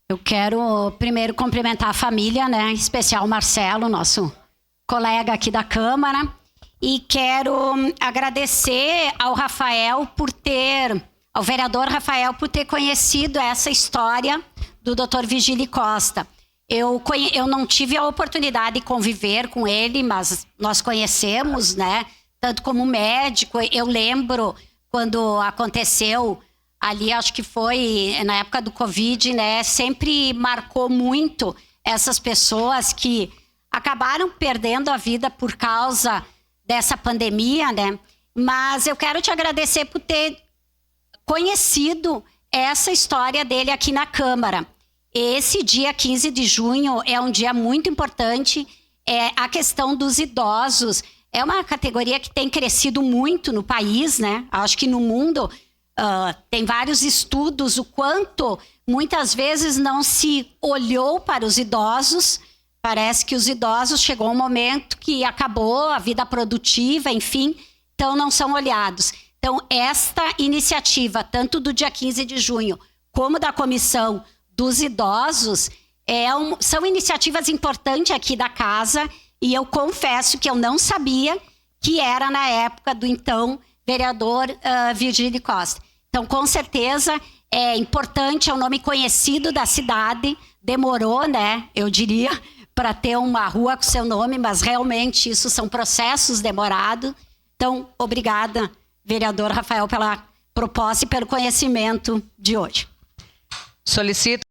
Eu quero primeiro cumprimentar a família, né? Em especial o Marcelo, nosso colega aqui da Câmara. E quero agradecer ao vereador Rafael por ter conhecido essa história do Dr. Vigílio Costa. Eu não tive a oportunidade de conviver com ele, mas nós conhecemos, né? Tanto como médico. Eu lembro quando aconteceu ali, acho que foi na época do Covid, né? Sempre marcou muito essas pessoas que acabaram perdendo a vida por causa dessa pandemia, né? Mas eu quero te agradecer por ter conhecido essa história dele aqui na Câmara. Esse dia 15 de junho é um dia muito importante. A questão dos idosos é uma categoria que tem crescido muito no país, né? Acho que no mundo tem vários estudos o quanto muitas vezes não se olhou para os idosos. Parece que os idosos chegou um momento que acabou a vida produtiva, enfim, então não são olhados. Então, esta iniciativa, tanto do dia 15 de junho como da Comissão dos Idosos, são iniciativas importantes aqui da casa, e eu confesso que eu não sabia que era na época do então vereador Vigílio Costa. Então, com certeza, é importante, é um nome conhecido da cidade, demorou, né, eu diria, para ter uma rua com seu nome, mas realmente isso são processos demorados. Então, obrigada, vereador Rafael, pela proposta e pelo conhecimento de hoje. Solicito